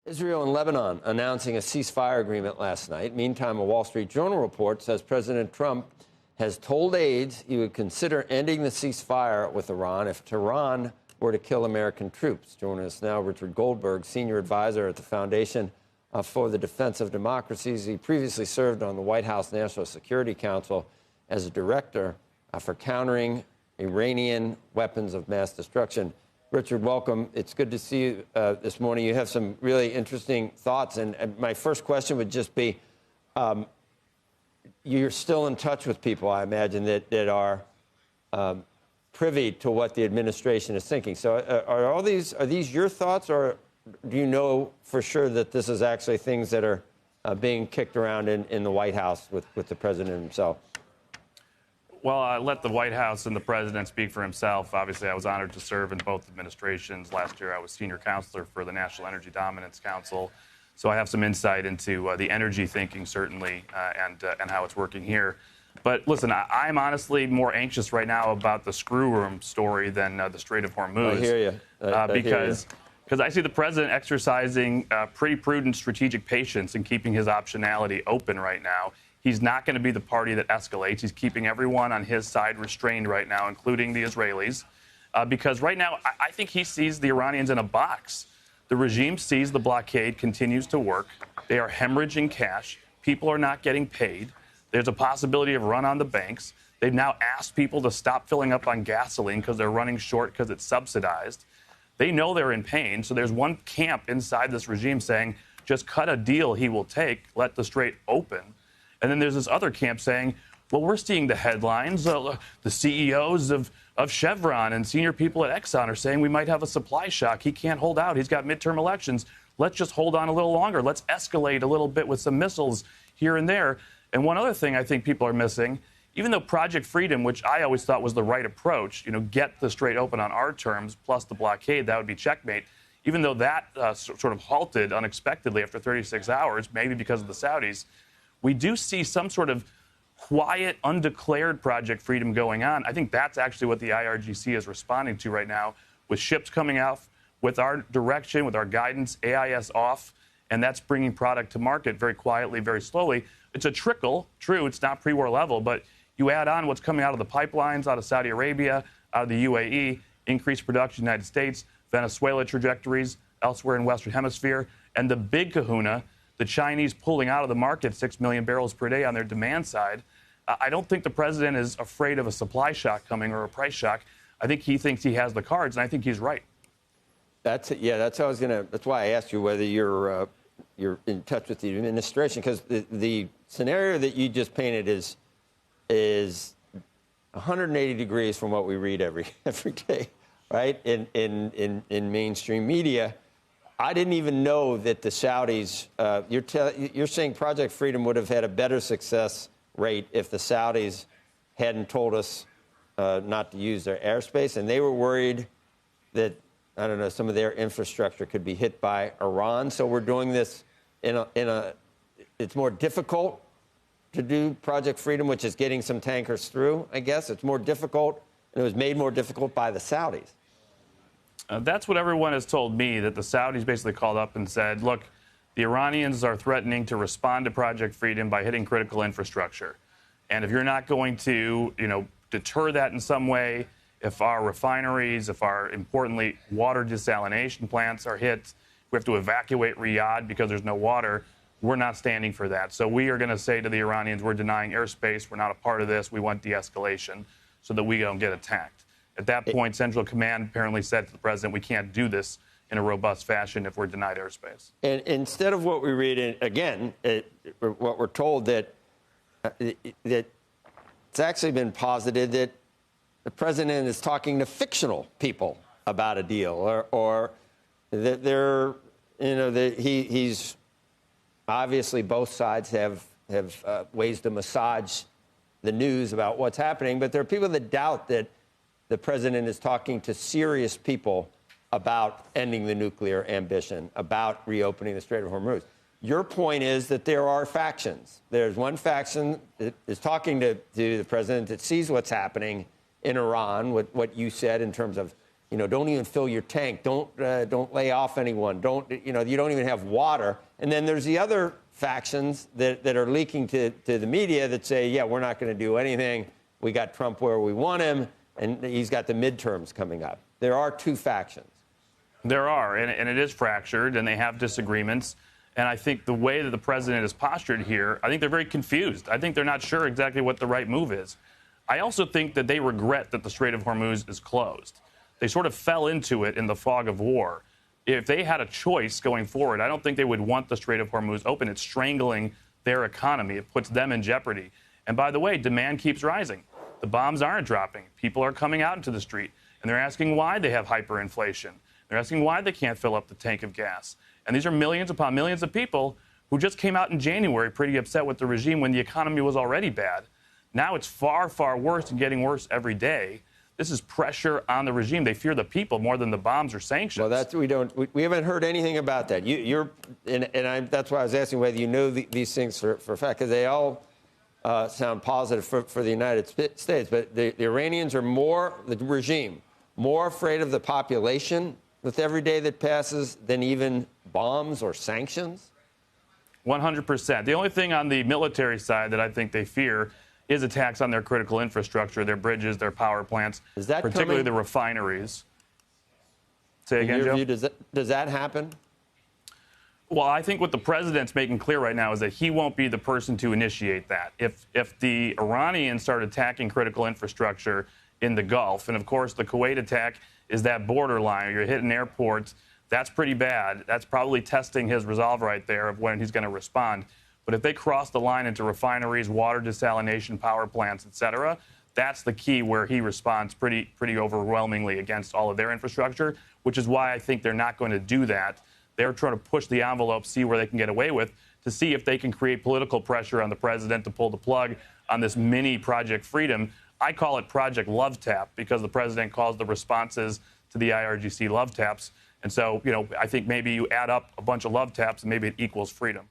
Israel and Lebanon announcing a ceasefire agreement last night. Meantime, a Wall Street Journal report says President Trump has told aides he would consider ending the ceasefire with Iran if Tehran were to kill American troops. Joining us now, Richard Goldberg, senior advisor at the Foundation for the Defense of Democracies. He previously served on the White House National Security Council as a director for countering Iranian weapons of mass destruction. Richard, welcome. It's good to see you this morning. You have some really interesting thoughts. And my first question would just be, you're still in touch with people, I imagine, that are privy to what the administration is thinking. So are these your thoughts, or do you know for sure that this is actually things that are being kicked around in the White House with the president himself? Well, I let the White House and the president speak for himself. Obviously, I was honored to serve in both administrations. Last year, I was senior counselor for the National Energy Dominance Council. So I have some insight into the energy thinking, certainly, and how it's working here. But listen, I'm honestly more anxious right now about the screw room story than the Strait of Hormuz. I hear you. Because I see the president exercising pretty prudent strategic patience and keeping his optionality open right now. He's not going to be the party that escalates. He's keeping everyone on his side restrained right now, including the Israelis, because right now I think he sees the Iranians in a box. The regime sees the blockade continues to work. They are hemorrhaging cash. People are not getting paid. There's a possibility of run on the banks. They've now asked people to stop filling up on gasoline because they're running short because it's subsidized. They know they're in pain. So there's one camp inside this regime saying, just cut a deal he will take, let the strait open. And then there's this other camp saying, well, we're seeing the headlines. The CEOs of Chevron and senior people at Exxon are saying we might have a supply shock. He can't hold out. He's got midterm elections. Let's just hold on a little longer. Let's escalate a little bit with some missiles here and there. And one other thing I think people are missing, even though Project Freedom, which I always thought was the right approach, get the strait open on our terms plus the blockade, that would be checkmate. Even though that sort of halted unexpectedly after 36 hours, maybe because of the Saudis, we do see some sort of quiet, undeclared Project Freedom going on. I think that's actually what the IRGC is responding to right now, with ships coming out with our direction, with our guidance, AIS off, and that's bringing product to market very quietly, very slowly. It's a trickle, true, it's not pre-war level, but you add on what's coming out of the pipelines, out of Saudi Arabia, out of the UAE, increased production in the United States, Venezuela trajectories elsewhere in Western Hemisphere, and the big kahuna, the Chinese pulling out of the market 6 million barrels per day on their demand side. I don't think the president is afraid of a supply shock coming or a price shock. I think he thinks he has the cards, and I think he's right. That's why I asked you whether you're in touch with the administration, because the scenario that you just painted is 180 degrees from what we read every day, right? In mainstream media. I didn't even know that the Saudis, you're saying Project Freedom would have had a better success rate if the Saudis hadn't told us not to use their airspace, and they were worried that, I don't know, some of their infrastructure could be hit by Iran. So we're doing this it's more difficult to do Project Freedom, which is getting some tankers through, I guess. It's more difficult, and it was made more difficult by the Saudis. That's what everyone has told me, that the Saudis basically called up and said, look, the Iranians are threatening to respond to Project Freedom by hitting critical infrastructure. And if you're not going to, deter that in some way, if our refineries, if our, importantly, water desalination plants are hit, we have to evacuate Riyadh because there's no water, we're not standing for that. So we are going to say to the Iranians, we're denying airspace, we're not a part of this, we want de-escalation so that we don't get attacked. At that point, Central Command apparently said to the president, we can't do this in a robust fashion if we're denied airspace. And instead of what we read, what we're told that it's actually been posited that the president is talking to fictional people about a deal, or that he's obviously, both sides have ways to massage the news about what's happening, but there are people that doubt that the president is talking to serious people about ending the nuclear ambition, about reopening the Strait of Hormuz. Your point is that there are factions. There's one faction that is talking to the president that sees what's happening in Iran, what you said in terms of, don't even fill your tank. Don't lay off anyone. You don't even have water. And then there's the other factions that are leaking to the media that say, yeah, we're not going to do anything. We got Trump where we want him, and he's got the midterms coming up. There are two factions. There are, and it is fractured, and they have disagreements. And I think the way that the president is postured here, I think they're very confused. I think they're not sure exactly what the right move is. I also think that they regret that the Strait of Hormuz is closed. They sort of fell into it in the fog of war. If they had a choice going forward, I don't think they would want the Strait of Hormuz open. It's strangling their economy. It puts them in jeopardy. And by the way, demand keeps rising. The bombs aren't dropping. People are coming out into the street, and they're asking why they have hyperinflation. They're asking why they can't fill up the tank of gas. And these are millions upon millions of people who just came out in January pretty upset with the regime when the economy was already bad. Now it's far, far worse and getting worse every day. This is pressure on the regime. They fear the people more than the bombs or sanctions. Well, we haven't heard anything about that. That's why I was asking whether you know these things for a fact, because they all sound positive for the United States. But the Iranians are the regime, more afraid of the population with every day that passes than even bombs or sanctions? 100%. The only thing on the military side that I think they fear is attacks on their critical infrastructure, their bridges, their power plants, particularly the refineries. Say again, Joe? Does that happen? Well, I think what the president's making clear right now is that he won't be the person to initiate that. If the Iranians start attacking critical infrastructure in the Gulf, and of course the Kuwait attack is that borderline. You're hitting airports. That's pretty bad. That's probably testing his resolve right there of when he's going to respond. But if they cross the line into refineries, water desalination, power plants, et cetera, that's the key where he responds pretty overwhelmingly against all of their infrastructure, which is why I think they're not going to do that. They're trying to push the envelope, see where they can get away with, to see if they can create political pressure on the president to pull the plug on this mini Project Freedom. I call it Project Love Tap because the president calls the responses to the IRGC love taps. And so, I think maybe you add up a bunch of love taps and maybe it equals freedom.